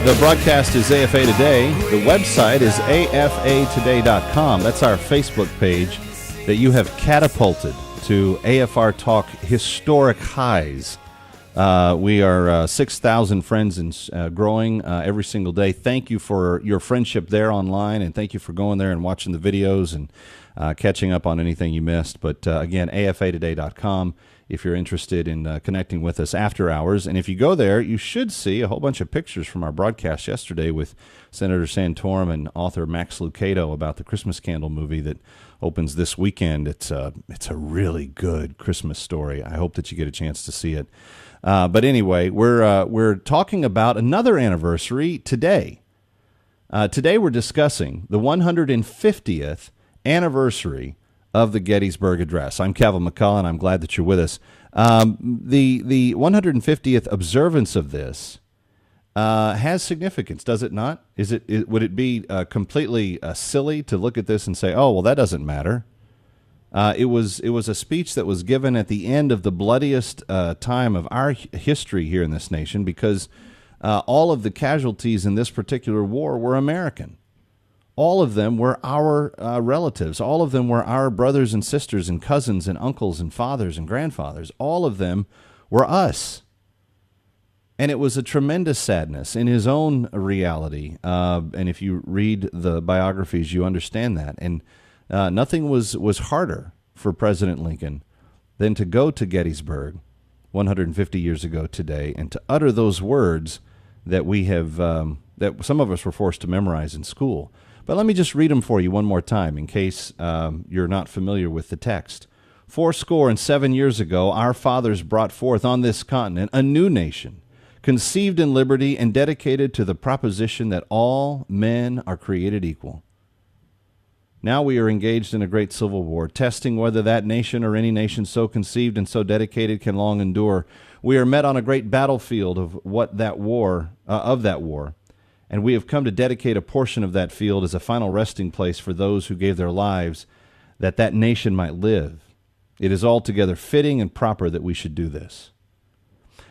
The broadcast is AFA Today. The website is afatoday.com. That's our Facebook page that you have catapulted to AFR Talk historic highs. We are 6,000 friends and growing every single day. Thank you for your friendship there online, and thank you for going there and watching the videos and catching up on anything you missed. But again, afatoday.com if you're interested in connecting with us after hours. And if you go there, you should see a whole bunch of pictures from our broadcast yesterday with Senator Santorum and author Max Lucado about the Christmas Candle movie that opens this weekend. It's a really good Christmas story. I hope that you get a chance to see it. But anyway, we're talking about another anniversary today. Today we're discussing the 150th anniversary of the Gettysburg Address. I'm Kevin McCullough, and I'm glad that you're with us. The 150th observance of this has significance, does it not? Would it be completely silly to look at this and say, "Oh, well, that doesn't matter"? It was a speech that was given at the end of the bloodiest time of our history here in this nation, because all of the casualties in this particular war were American. All of them were our relatives. All of them were our brothers and sisters and cousins and uncles and fathers and grandfathers. All of them were us. And it was a tremendous sadness in his own reality. And if you read the biographies, you understand that. And nothing was harder for President Lincoln than to go to Gettysburg 150 years ago today and to utter those words that we have, that some of us were forced to memorize in school. But let me just read them for you one more time in case you're not familiar with the text. 77 years ago, our fathers brought forth on this continent a new nation, conceived in liberty and dedicated to the proposition that all men are created equal. Now we are engaged in a great civil war, testing whether that nation or any nation so conceived and so dedicated can long endure. We are met on a great battlefield of that war, and we have come to dedicate a portion of that field as a final resting place for those who gave their lives that that nation might live. It is altogether fitting and proper that we should do this.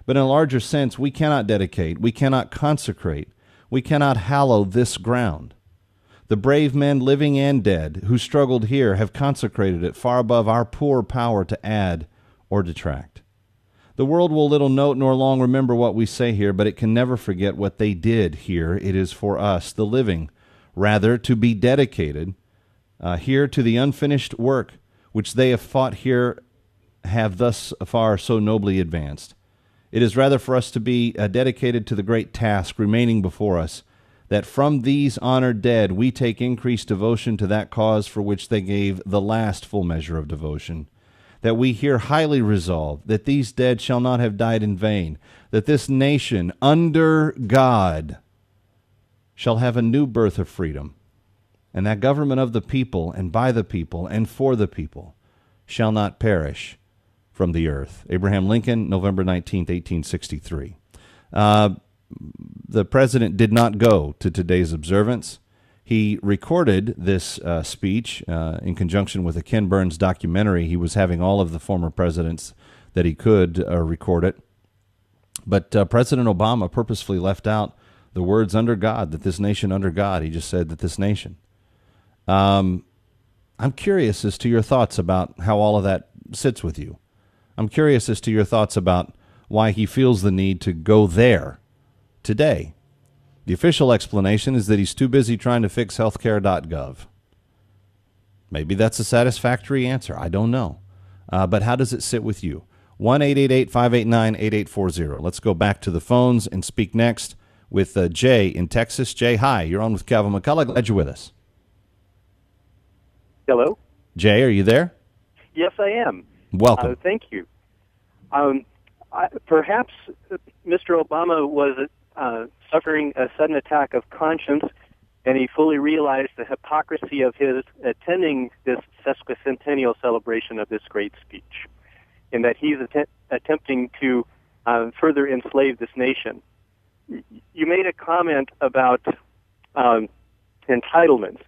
But in a larger sense, we cannot dedicate, we cannot consecrate, we cannot hallow this ground. The brave men, living and dead, who struggled here have consecrated it far above our poor power to add or detract. The world will little note nor long remember what we say here, but it can never forget what they did here. It is for us, the living, rather, to be dedicated here to the unfinished work which they have fought here, have thus far so nobly advanced. It is rather for us to be dedicated to the great task remaining before us, that from these honored dead we take increased devotion to that cause for which they gave the last full measure of devotion. That we here highly resolve that these dead shall not have died in vain, that this nation under God shall have a new birth of freedom, and that government of the people and by the people and for the people shall not perish from the earth. Abraham Lincoln, November 19th, 1863. The president did not go to today's observance. He recorded this speech in conjunction with a Ken Burns documentary. He was having all of the former presidents that he could record it. But President Obama purposefully left out the words under God, that this nation under God. He just said that this nation. I'm curious as to your thoughts about how all of that sits with you. I'm curious as to your thoughts about why he feels the need to go there today. The official explanation is that he's too busy trying to fix healthcare.gov. Maybe that's a satisfactory answer. I don't know. But how does it sit with you? 1-888-589-8840. Let's go back to the phones and speak next with Jay in Texas. Jay, hi. You're on with Calvin McCullough. Glad you're with us. Hello? Jay, are you there? Yes, I am. Welcome. Thank you. Perhaps Mr. Obama was suffering a sudden attack of conscience, and he fully realized the hypocrisy of his attending this sesquicentennial celebration of this great speech, and that he's attempting to further enslave this nation. You made a comment about entitlements,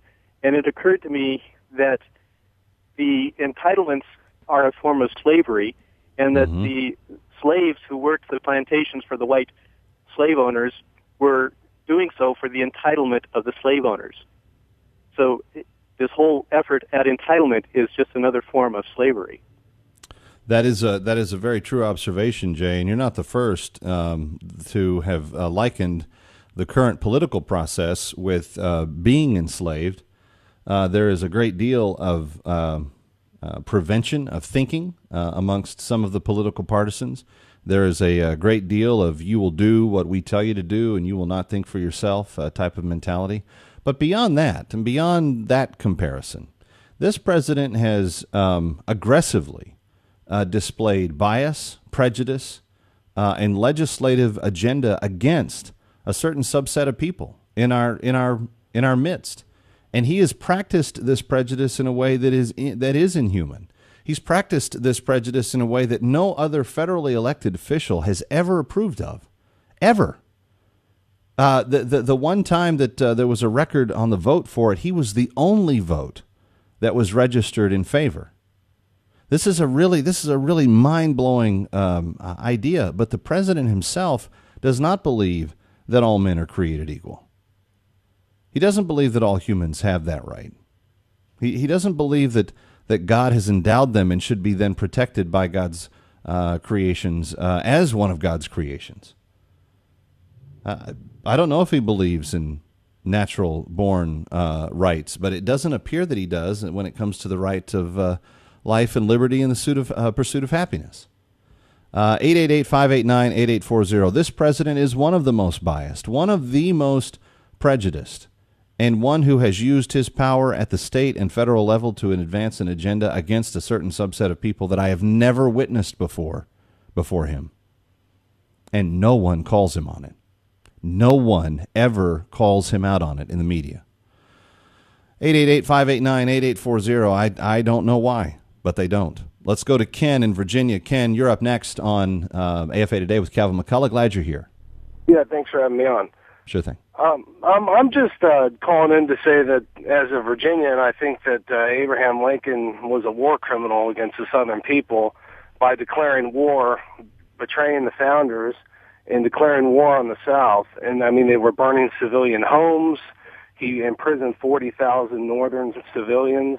and it occurred to me that the entitlements are a form of slavery, and that the slaves who worked the plantations for the white slave owners were doing so for the entitlement of the slave owners. So this whole effort at entitlement is just another form of slavery. That is a very true observation, Jay, and you're not the first to have likened the current political process with being enslaved. There is a great deal of prevention of thinking amongst some of the political partisans. There is a great deal of you will do what we tell you to do and you will not think for yourself type of mentality. But beyond that, and beyond that comparison, this president has aggressively displayed bias, prejudice, and legislative agenda against a certain subset of people in our midst. And he has practiced this prejudice in a way that is inhuman. He's practiced this prejudice in a way that no other federally elected official has ever approved of, ever. The one time that there was a record on the vote for it, he was the only vote that was registered in favor. This is a really mind-blowing idea. But the president himself does not believe that all men are created equal. He doesn't believe that all humans have that right. He doesn't believe that God has endowed them and should be then protected by God's creations as one of God's creations. I don't know if he believes in natural-born rights, but it doesn't appear that he does when it comes to the right of life and liberty and the pursuit of happiness. 888-589-8840. This president is one of the most biased, one of the most prejudiced, and one who has used his power at the state and federal level to advance an agenda against a certain subset of people that I have never witnessed before him. And no one calls him on it. No one ever calls him out on it in the media. 888-589-8840. I don't know why, but they don't. Let's go to Ken in Virginia. Ken, you're up next on AFA Today with Calvin McCullough. Glad you're here. Yeah, thanks for having me on. Sure thing. I'm just calling in to say that as a Virginian, I think that Abraham Lincoln was a war criminal against the Southern people by declaring war, betraying the founders, and declaring war on the South. And, I mean, they were burning civilian homes. He imprisoned 40,000 Northern civilians,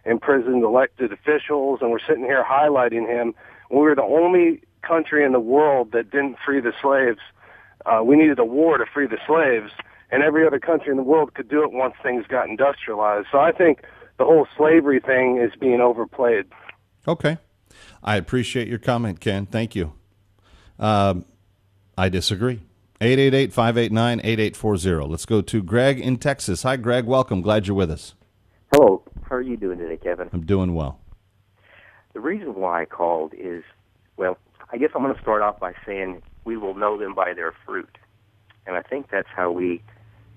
imprisoned elected officials, and we're sitting here highlighting him. We were the only country in the world that didn't free the slaves. We needed a war to free the slaves, and every other country in the world could do it once things got industrialized. So I think the whole slavery thing is being overplayed. Okay. I appreciate your comment, Ken. Thank you. I disagree. 888-589-8840. Let's go to Greg in Texas. Hi, Greg. Welcome. Glad you're with us. Hello. How are you doing today, Kevin? I'm doing well. The reason why I called is, well, I guess I'm going to start off by saying we will know them by their fruit. And I think that's how we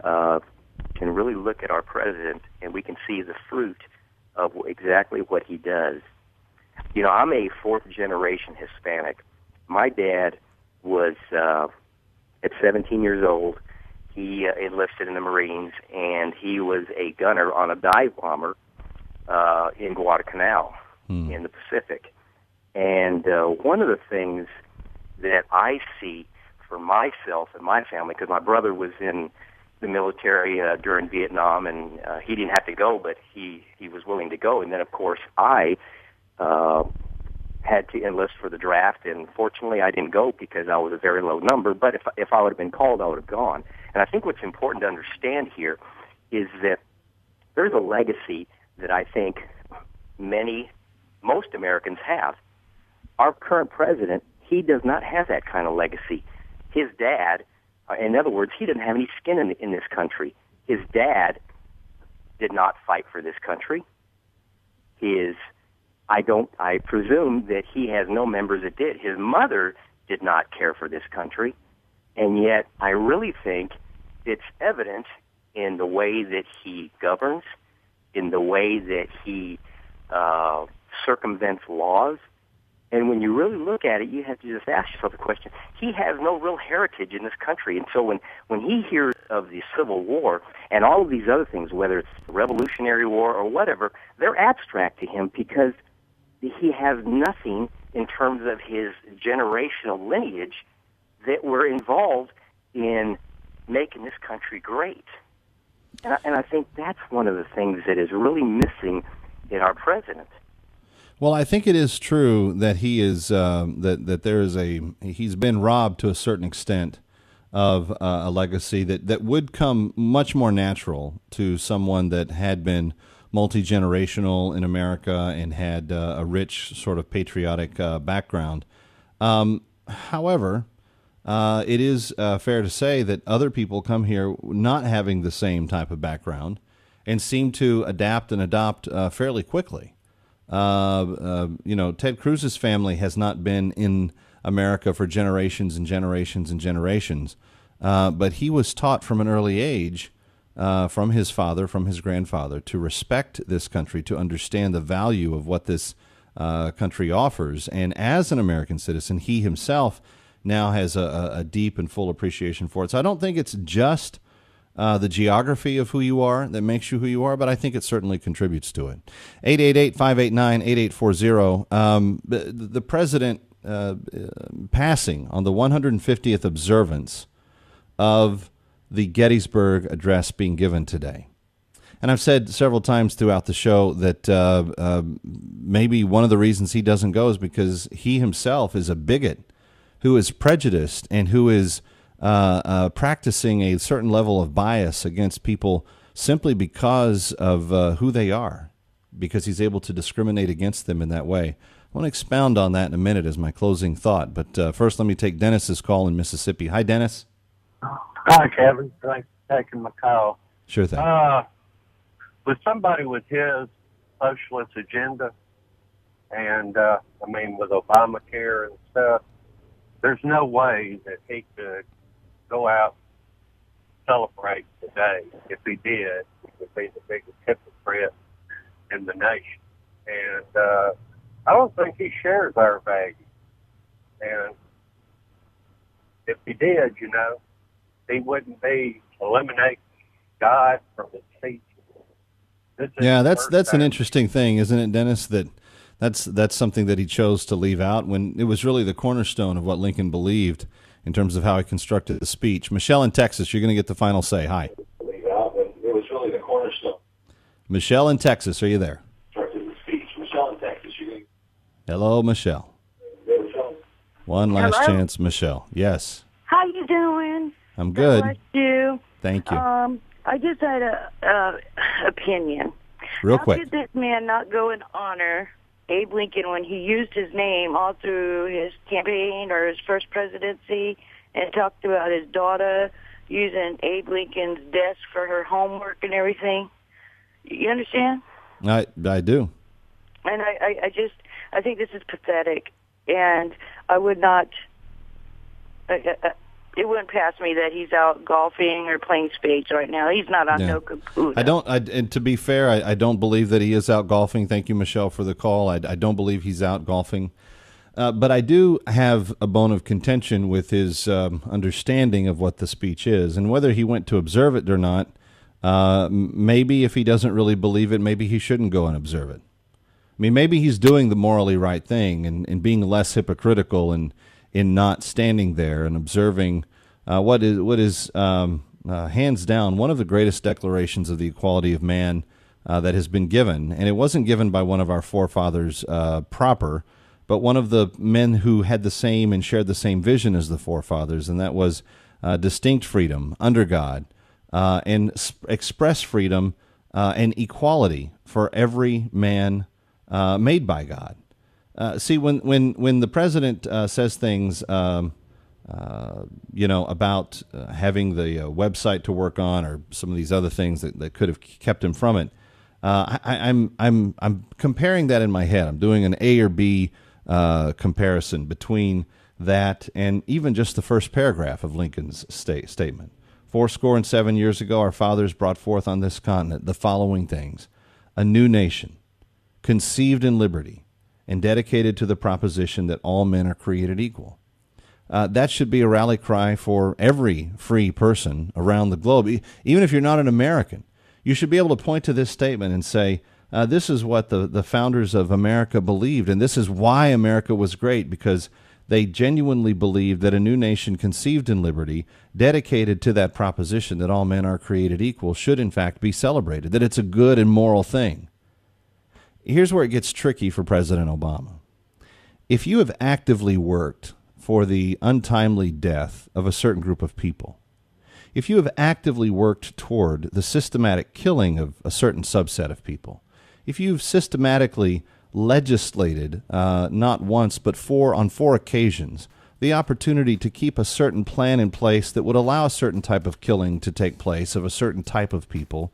can really look at our president, and we can see the fruit of exactly what he does. You know, I'm a fourth-generation Hispanic. My dad was, at 17 years old, he enlisted in the Marines, and he was a gunner on a dive bomber in Guadalcanal in the Pacific. And one of the things that I see for myself and my family, because my brother was in the military during Vietnam, and he didn't have to go, but he was willing to go. And then, of course, I had to enlist for the draft, and fortunately I didn't go because I was a very low number, but if I would have been called, I would have gone. And I think what's important to understand here is that there's a legacy that I think most Americans have. Our current president, he does not have that kind of legacy. His dad, in other words, he didn't have any skin in this country. His dad did not fight for this country. I presume that he has no members that did. His mother did not care for this country, and yet I really think it's evident in the way that he governs, in the way that he circumvents laws. And when you really look at it, you have to just ask yourself the question, he has no real heritage in this country. And so when he hears of the Civil War and all of these other things, whether it's the Revolutionary War or whatever, they're abstract to him because he has nothing in terms of his generational lineage that were involved in making this country great. And I think that's one of the things that is really missing in our president. Well, I think it is true that he is that there is he's been robbed to a certain extent of a legacy that would come much more natural to someone that had been multi-generational in America and had a rich sort of patriotic background. However, it is fair to say that other people come here not having the same type of background and seem to adapt and adopt fairly quickly. Ted Cruz's family has not been in America for generations and generations and generations, but he was taught from an early age from his father, from his grandfather, to respect this country, to understand the value of what this country offers. And as an American citizen, he himself now has a deep and full appreciation for it. So I don't think it's just the geography of who you are that makes you who you are, but I think it certainly contributes to it. 888-589-8840. The president passing on the 150th observance of the Gettysburg Address being given today. And I've said several times throughout the show that maybe one of the reasons he doesn't go is because he himself is a bigot who is prejudiced and who is practicing a certain level of bias against people simply because of who they are, because he's able to discriminate against them in that way. I want to expound on that in a minute as my closing thought, but first let me take Dennis's call in Mississippi. Hi, Dennis. Hi, Kevin. Thanks for taking my call. Sure thing. With somebody with his socialist agenda and, with Obamacare and stuff, there's no way that he could go out and celebrate today. If he did, he would be the biggest hypocrite in the nation. And I don't think he shares our values. And if he did, he wouldn't be eliminating God from his speech. Yeah, that's an interesting thing, isn't it, Dennis? That's something that he chose to leave out when it was really the cornerstone of what Lincoln believed in terms of how he constructed the speech. Michelle in Texas, you're going to get the final say. Hi. It was really the cornerstone. Michelle in Texas, are you there? Constructed the speech. Michelle in Texas, you're going to... Hello, Michelle. One last Hello? chance, Michelle. Yes. How you doing? I'm good. God bless you. Thank you. I just had a opinion. Real How quick. could this man not go and honor Abe Lincoln when he used his name all through his campaign or his first presidency and talked about his daughter using Abe Lincoln's desk for her homework and everything? You understand? I do. And I think this is pathetic, and I would not. It wouldn't pass me that he's out golfing or playing spades right now. He's not on no computer. And to be fair, I don't believe that he is out golfing. Thank you, Michelle, for the call. I don't believe he's out golfing. But I do have a bone of contention with his understanding of what the speech is. And whether he went to observe it or not, maybe if he doesn't really believe it, maybe he shouldn't go and observe it. I mean, maybe he's doing the morally right thing and being less hypocritical and in not standing there and observing what is hands down one of the greatest declarations of the equality of man that has been given. And it wasn't given by one of our forefathers proper, but one of the men who had the same and shared the same vision as the forefathers, and that was distinct freedom under God and express freedom and equality for every man made by God. See, when the president says things, about having the website to work on or some of these other things that could have kept him from it, I'm comparing that in my head. I'm doing an A or B comparison between that and even just the first paragraph of Lincoln's statement. 7 years ago, our fathers brought forth on this continent the following things: a new nation, conceived in liberty, and dedicated to the proposition that all men are created equal. That should be a rally cry for every free person around the globe. Even if you're not an American, you should be able to point to this statement and say, this is what the founders of America believed, and this is why America was great, because They genuinely believed that a new nation conceived in liberty, dedicated to that proposition that all men are created equal, should in fact be celebrated, that it's a good and moral thing. Here's where it gets tricky for President Obama. If you have actively worked for the untimely death of a certain group of people, if you have actively worked toward the systematic killing of a certain subset of people, if you've systematically legislated, not once but on four occasions, the opportunity to keep a certain plan in place that would allow a certain type of killing to take place of a certain type of people,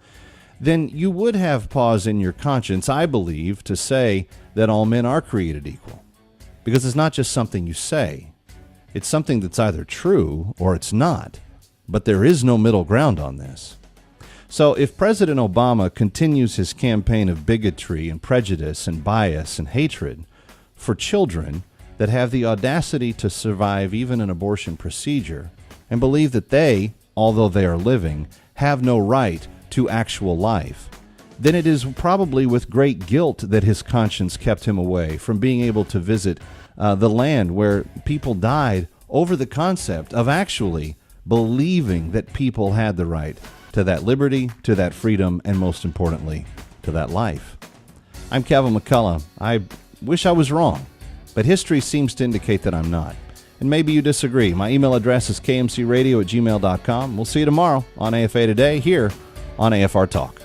then you would have pause in your conscience, I believe, to say that all men are created equal. Because it's not just something you say. It's something that's either true or it's not. But there is no middle ground on this. So if President Obama continues his campaign of bigotry and prejudice and bias and hatred for children that have the audacity to survive even an abortion procedure and believe that they, although they are living, have no right to actual life, then it is probably with great guilt that his conscience kept him away from being able to visit the land where people died over the concept of actually believing that people had the right to that liberty, to that freedom, and most importantly, to that life. I'm Kevin McCullough. I wish I was wrong, but history seems to indicate that I'm not. And maybe you disagree. My email address is kmcradio@gmail.com. We'll see you tomorrow on AFA Today here on AFR Talk.